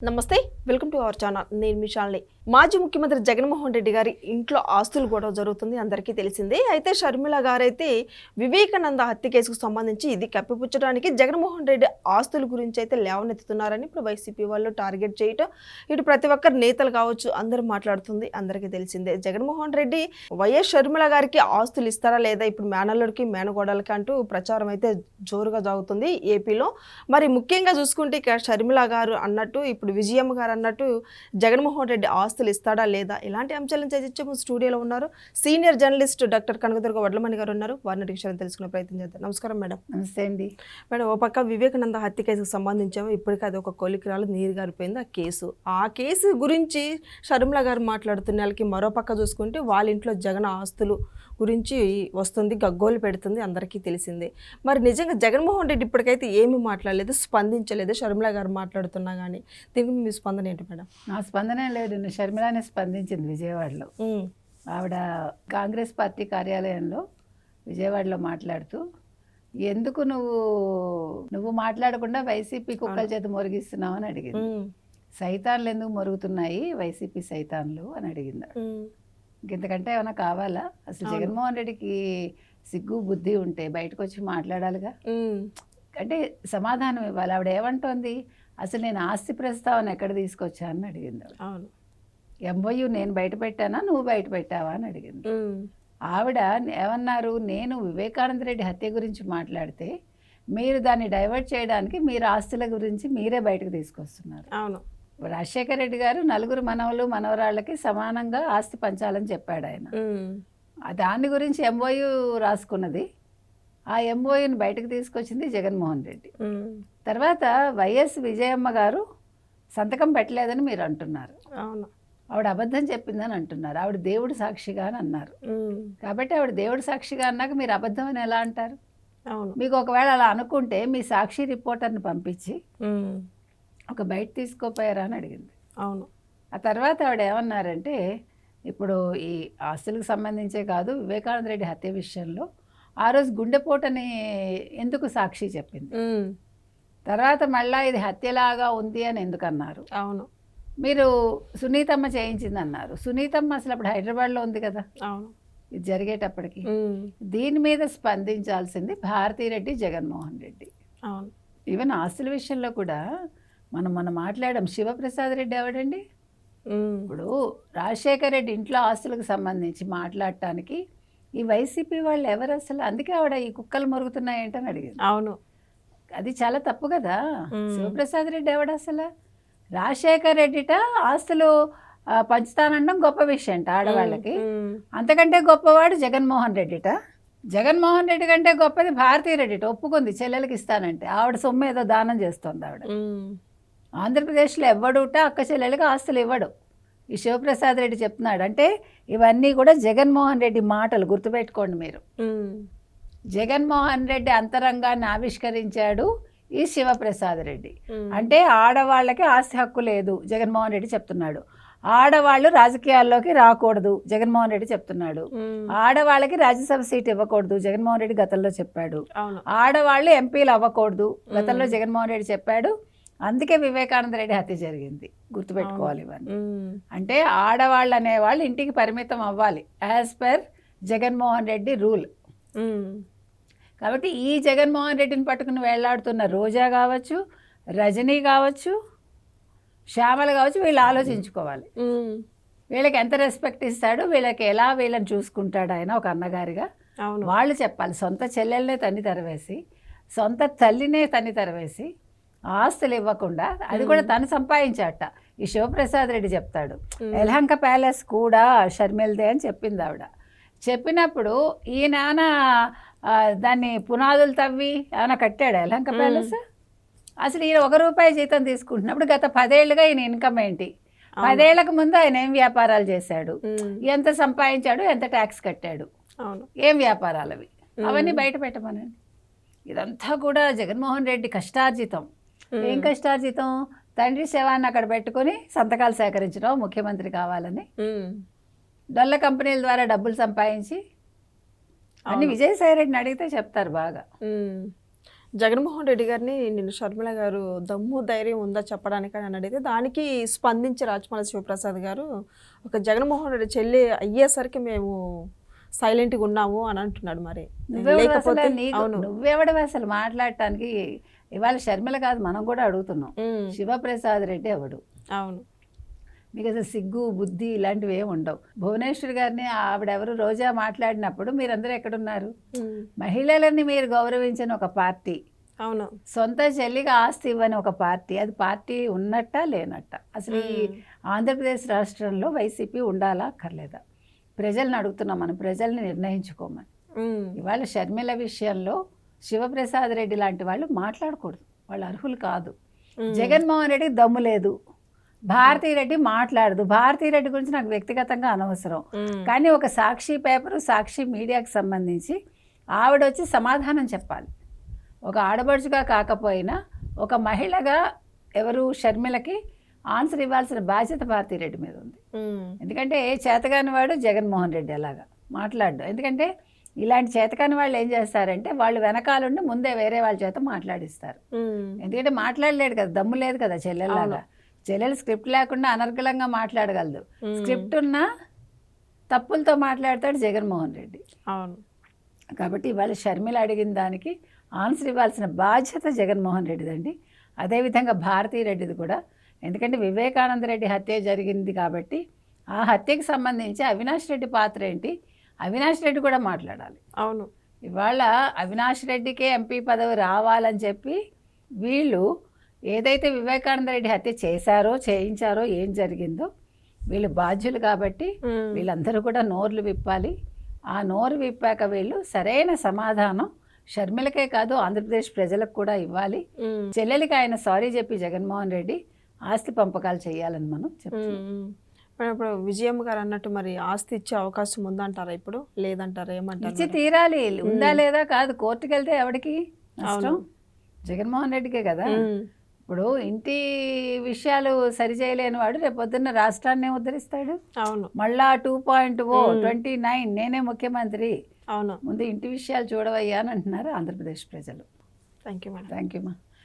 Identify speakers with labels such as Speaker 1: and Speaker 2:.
Speaker 1: నమస్తే, welcome to our channel. నేను మీ శాలిని. మాజీ ముఖ్యమంత్రి జగన్మోహన్ రెడ్డి గారి ఇంట్లో ఆస్తులు గొడవ జరుగుతుంది, అందరికీ తెలిసిందే. అయితే షర్మిల గారైతే వివేకానంద హత్య కేసుకు సంబంధించి ఇది కప్పిపుచ్చడానికి జగన్మోహన్ రెడ్డి ఆస్తుల గురించి అయితే లేవనెత్తుతున్నారని ఇప్పుడు వైసీపీ వాళ్ళు టార్గెట్ చేయటం, ఇటు ప్రతి ఒక్కరు నేతలు కావచ్చు అందరూ మాట్లాడుతుంది, అందరికీ తెలిసిందే. జగన్మోహన్ రెడ్డి వైఎస్ షర్మిల గారికి ఆస్తులు ఇస్తారా లేదా ఇప్పుడు మేనల్లుడికి మేనగోడలకి అంటూ ప్రచారం అయితే జోరుగా సాగుతుంది ఏపీలో. మరి ముఖ్యంగా చూసుకుంటే ఇక షర్మిల గారు అన్నట్టు ఇప్పుడు విజయమ్మ గారు అన్నట్టు జగన్మోహన్ రెడ్డి ఆస్తులు ఇస్తాడా లేదా ఇలాంటి అంశాలను చర్చించే స్టూడియోలో ఉన్నారు senior journalist doctor Kanakadurga Vadlamani గారు ఉన్నారు. వారిని విషయాన్ని తెలుసుకునే ప్రయత్నం చేద్దాం. నమస్కారం మేడం.
Speaker 2: నమస్తే అండి
Speaker 1: మేడం, ఓ పక్క వివేకానంద హత్య కేసుకు సంబంధించాము, ఇప్పటికీ అది ఒక కొలికిరాలు నీరు గారిపోయింది ఆ కేసు గురించి షర్మిల గారు మాట్లాడుతున్న వాళ్ళకి మరో పక్క చూసుకుంటే వాళ్ళ ఇంట్లో జగన్ ఆస్తులు గురించి వస్తుంది, గగ్గోలు పెడుతుంది, అందరికీ తెలిసిందే. మరి నిజంగా జగన్మోహన్ రెడ్డి ఇప్పటికైతే ఏమీ మాట్లాడలేదు, స్పందించలేదు. షర్మిల గారు మాట్లాడుతున్నా కానీ దీనికి మీ స్పందన ఏంటి మేడం?
Speaker 2: నా స్పందన లేదు, షర్మిలానే స్పందించింది విజయవాడలో. ఆవిడ కాంగ్రెస్ పార్టీ కార్యాలయంలో విజయవాడలో మాట్లాడుతూ ఎందుకు నువ్వు మాట్లాడకుండా వైసీపీ కుక్కల చేత మొరిగిస్తున్నావు అని అడిగింది. సైతాన్లు ఎందుకు మొరుగుతున్నాయి వైసీపీ సైతాన్లు అని అడిగింది. ఇంతకంటే ఏమైనా కావాలా? అసలు జగన్మోహన్ రెడ్డికి సిగ్గు బుద్ధి ఉంటే బయటకు వచ్చి మాట్లాడాలిగా, అంటే సమాధానం ఇవ్వాలి. ఆవిడ ఏమంటోంది, అసలు నేను ఆస్తి ప్రస్తావన ఎక్కడ తీసుకొచ్చా అని అడిగింది. ఎంఓయూ నేను బయట పెట్టానా నువ్వు బయట పెట్టావా అని అడిగింది. ఆవిడ ఏమన్నారు, నేను వివేకానంద రెడ్డి హత్య గురించి మాట్లాడితే మీరు దాన్ని డైవర్ట్ చేయడానికి మీరు ఆస్తుల గురించి మీరే బయటకు తీసుకొస్తున్నారు.
Speaker 1: అవును,
Speaker 2: రాజశేఖర రెడ్డి గారు నలుగురు మనవలు మనవరాళ్ళకి సమానంగా ఆస్తి పంచాలని చెప్పాడు ఆయన. దాని గురించి ఎంఓయూ రాసుకున్నది, ఆ ఎంఓయూని బయటకు తీసుకొచ్చింది జగన్మోహన్ రెడ్డి. తర్వాత వైఎస్ విజయమ్మ గారు సంతకం పెట్టలేదని మీరు అంటున్నారు.
Speaker 1: అవును,
Speaker 2: ఆవిడ అబద్ధం చెప్పిందని అంటున్నారు. ఆవిడ దేవుడు సాక్షిగా అని అన్నారు. కాబట్టి ఆవిడ దేవుడు సాక్షిగా అన్నాక మీరు అబద్ధం అని ఎలా అంటారు?
Speaker 1: అవును,
Speaker 2: మీకు ఒకవేళ అలా అనుకుంటే మీ సాక్షి రిపోర్టర్ని పంపించి ఒక బయట తీసుకోపోయారా అని అడిగింది.
Speaker 1: అవును.
Speaker 2: ఆ తర్వాత ఆవిడ ఏమన్నారంటే, ఇప్పుడు ఈ ఆస్తులకు సంబంధించే కాదు, వివేకానంద రెడ్డి హత్య విషయంలో ఆ రోజు గుండెపోటని ఎందుకు సాక్షి చెప్పింది, తర్వాత మళ్ళీ ఇది హత్యలాగా ఉంది అని ఎందుకు అన్నారు?
Speaker 1: అవును,
Speaker 2: మీరు సునీతమ్మ చేయించింది అన్నారు. సునీతమ్మ అసలు అప్పుడు హైదరాబాద్లో ఉంది కదా.
Speaker 1: అవును,
Speaker 2: ఇది జరిగేటప్పటికి దీని మీద స్పందించాల్సింది భారతీరెడ్డి, జగన్మోహన్ రెడ్డి.
Speaker 1: అవును,
Speaker 2: ఈవెన్ ఆస్తుల విషయంలో కూడా మనం మాట్లాడాం. శివప్రసాద్ రెడ్డి ఎవడండి? ఇప్పుడు రాజశేఖర రెడ్డి ఇంట్లో ఆస్తులకు సంబంధించి మాట్లాడటానికి ఈ వైసీపీ వాళ్ళు ఎవరు అసలు? అందుకే ఆవిడ ఈ కుక్కలు మొరుగుతున్నాయంటని అడిగింది.
Speaker 1: అవును,
Speaker 2: అది చాలా తప్పు కదా. శివప్రసాద్ రెడ్డి ఎవడు అసలు? రాజశేఖర రెడ్డిట ఆస్తులు పంచుతానడం గొప్ప విషయం అంట ఆడవాళ్ళకి. అంతకంటే గొప్పవాడు జగన్మోహన్ రెడ్డిట. జగన్మోహన్ రెడ్డి కంటే గొప్పది భారతీరెడ్డిట. ఒప్పుకుంది చెల్లెలకి ఇస్తానంటే. ఆవిడ సొమ్ము ఏదో దానం చేస్తుంది ఆవిడ. ఆంధ్రప్రదేశ్లో ఎవ్వడుట అక్క చెల్లెలకి ఆస్తులు ఇవ్వడు. ఈ శివప్రసాద్ రెడ్డి చెప్తున్నాడు. అంటే ఇవన్నీ కూడా జగన్మోహన్ రెడ్డి మాటలు, గుర్తుపెట్టుకోండి మీరు. జగన్మోహన్ రెడ్డి అంతరంగాన్ని ఆవిష్కరించాడు ఈ శివప్రసాద్ రెడ్డి. అంటే ఆడవాళ్ళకి ఆస్తి హక్కు లేదు జగన్మోహన్ రెడ్డి చెప్తున్నాడు. ఆడవాళ్ళు రాజకీయాల్లోకి రాకూడదు జగన్మోహన్ రెడ్డి చెప్తున్నాడు. ఆడవాళ్ళకి రాజ్యసభ సీట్ ఇవ్వకూడదు జగన్మోహన్ రెడ్డి గతంలో చెప్పాడు. ఆడవాళ్ళు ఎంపీలు అవ్వకూడదు గతంలో జగన్మోహన్ రెడ్డి చెప్పాడు. అందుకే వివేకానంద రెడ్డి హత్య జరిగింది. గుర్తుపెట్టుకోవాలి ఇవన్నీ. అంటే ఆడవాళ్ళు అనేవాళ్ళు ఇంటికి పరిమితం అవ్వాలి as per Jaganmohan Reddy rule. కాబట్టి ఈ జగన్మోహన్ రెడ్డిని పట్టుకుని వేళ్లాడుతున్న రోజా కావచ్చు, రజనీ కావచ్చు, శ్యామల కావచ్చు, వీళ్ళు ఆలోచించుకోవాలి. వీళ్ళకి ఎంత రెస్పెక్ట్ ఇస్తాడు, వీళ్ళకి ఎలా వీళ్ళని చూసుకుంటాడు ఆయన ఒక అన్నగారిగా. వాళ్ళు చెప్పాలి. సొంత చెల్లెల్నే తన్ని తరవేసి, సొంత తల్లినే తన్ని తరవేసి ఆస్తులు ఇవ్వకుండా, అది కూడా తను సంపాదించాట. ఈ శివప్రసాద్ రెడ్డి చెప్తాడు యలహంక ప్యాలెస్ కూడా షర్మిల్దే అని చెప్పింది ఆవిడ. చెప్పినప్పుడు ఈయన దాన్ని పునాదులు తవ్వి ఏమైనా కట్టాడు యలహంక ప్యాలెస్? అసలు ఈయన ₹1 జీతం తీసుకుంటున్నప్పుడు గత 10 ఏళ్ళుగా ఈయన ఇన్కమ్ ఏంటి? 10 ఏళ్లకు ముందు ఆయన ఏం వ్యాపారాలు చేశాడు, ఎంత సంపాదించాడు, ఎంత ట్యాక్స్ కట్టాడు, ఏం వ్యాపారాలు అవి, అవన్నీ బయట పెట్టమనండి. ఇదంతా కూడా జగన్మోహన్ రెడ్డి కష్టార్జితం. ఏం కష్టార్జితం? తండ్రి శవాన్ని అక్కడ పెట్టుకుని సంతకాలు సేకరించడం, ముఖ్యమంత్రి కావాలని డొల్ల కంపెనీల ద్వారా డబ్బులు సంపాదించి అన్ని విజయసాయి రెడ్డిని అడిగితే చెప్తారు బాగా.
Speaker 1: జగన్మోహన్ రెడ్డి గారిని నిన్ను షర్మిల గారు దమ్ము ధైర్యం ఉందా చెప్పడానికి అని అడిగితే దానికి స్పందించి రాచమల్ల శివప్రసాద్ గారు ఒక జగన్మోహన్ రెడ్డి చెల్లి అయ్యేసరికి మేము సైలెంట్గా ఉన్నాము అని అంటున్నాడు. మరి లేకపోతే
Speaker 2: నువ్వెవడవి అసలు మాట్లాడటానికి? ఇవాళ షర్మిల కాదు, మనం కూడా అడుగుతున్నాం, శివప్రసాద్ రెడ్డి ఎవడు?
Speaker 1: అవును,
Speaker 2: మీకు అసలు సిగ్గు బుద్ధి ఇలాంటివి ఏమి ఉండవు. భువనేశ్వర్ గారిని ఆవిడెవరు రోజా మాట్లాడినప్పుడు మీరందరూ ఎక్కడున్నారు? మహిళలని మీరు గౌరవించిన ఒక పార్టీ,
Speaker 1: అవును,
Speaker 2: సొంత చెల్లిగా ఆస్తి ఇవ్వని ఒక పార్టీ, అది పార్టీ ఉన్నట్ట లేనట్ట? అసలు ఈ ఆంధ్రప్రదేశ్ రాష్ట్రంలో వైసీపీ ఉండాలా అక్కర్లేదా? ప్రజల్ని అడుగుతున్నాం, మనం ప్రజల్ని నిర్ణయించుకోమని. ఇవాళ షర్మిల విషయంలో శివప్రసాద్ రెడ్డి లాంటి వాళ్ళు మాట్లాడకూడదు, వాళ్ళు అర్హులు కాదు. జగన్మోహన్ రెడ్డికి దమ్ము లేదు, భారతీరెడ్డి మాట్లాడదు. భారతీరెడ్డి గురించి నాకు వ్యక్తిగతంగా అనవసరం, కానీ ఒక సాక్షి పేపరు, సాక్షి మీడియాకి సంబంధించి ఆవిడ వచ్చి సమాధానం చెప్పాలి. ఒక ఆడబడుచుగా కాకపోయినా ఒక మహిళగా ఎవరు షర్మిలకి ఆన్సర్ ఇవ్వాల్సిన బాధ్యత భారతీరెడ్డి మీద ఉంది. ఎందుకంటే చేతగాని వాడు జగన్మోహన్ రెడ్డి అలాగా మాట్లాడు. ఎందుకంటే ఇలాంటి చేతకాని వాళ్ళు ఏం చేస్తారంటే వాళ్ళు వెనకాలండి ముందే వేరే వాళ్ళ చేత మాట్లాడిస్తారు. ఎందుకంటే మాట్లాడలేడు కదా, దమ్ము లేదు కదా చెల్లెల్లాగా. చెల్లెలు స్క్రిప్ట్ లేకుండా అనర్గళంగా మాట్లాడగలదు, స్క్రిప్ట్ ఉన్నా తప్పులతో మాట్లాడతాడు జగన్మోహన్ రెడ్డి.
Speaker 1: అవును,
Speaker 2: కాబట్టి ఇవాళ షర్మిల అడిగిన దానికి ఆన్సర్ ఇవ్వాల్సిన బాధ్యత జగన్మోహన్ రెడ్డిదండి. అదేవిధంగా భారతీరెడ్డిది కూడా. ఎందుకంటే వివేకానంద రెడ్డి హత్య జరిగింది కాబట్టి ఆ హత్యకి సంబంధించి అవినాష్ రెడ్డి పాత్ర ఏంటి, అవినాష్ రెడ్డి కూడా మాట్లాడాలి.
Speaker 1: అవును,
Speaker 2: ఇవాళ అవినాష్ రెడ్డికే ఎంపీ పదవి రావాలని చెప్పి వీళ్ళు ఏదైతే వివేకానంద రెడ్డి హత్య చేశారో చేయించారో ఏం జరిగిందో వీళ్ళు బాధ్యులు కాబట్టి వీళ్ళందరూ కూడా నోర్లు విప్పాలి. ఆ నోరు విప్పాక వీళ్ళు సరైన సమాధానం షర్మిలకే కాదు ఆంధ్రప్రదేశ్ ప్రజలకు కూడా ఇవ్వాలి. చెల్లెలికి ఆయన సారీ చెప్పి జగన్మోహన్ రెడ్డి ఆస్తి పంపకాలు చేయాలని మనం చెప్తున్నాం.
Speaker 1: ఇప్పుడు విజయమ్మ గారు అన్నట్టు మరి ఆస్తి ఇచ్చే అవకాశం ఉందంటారా? ఇప్పుడు లేదంటారా? ఏమంటారు?
Speaker 2: ఇచ్చి తీరాలి. ఉందా లేదా కాదు, కోర్టుకు వెళ్తే ఎవరికి నష్టం? జగన్మోహన్ రెడ్డికే కదా. ఇప్పుడు ఇంటి విషయాలు సరిచేయలేని వాడు రేపొద్దున్న రాష్ట్రాన్ని ఉద్ధరిస్తాడు.
Speaker 1: అవును,
Speaker 2: మళ్ళా 2.0 29 నేనే ముఖ్యమంత్రి.
Speaker 1: అవును,
Speaker 2: ముందు ఇంటి విషయాలు చూడవయ్యా అని అంటున్నారు ఆంధ్రప్రదేశ్ ప్రజలు.
Speaker 1: Thank you madam.
Speaker 2: Thank you మా.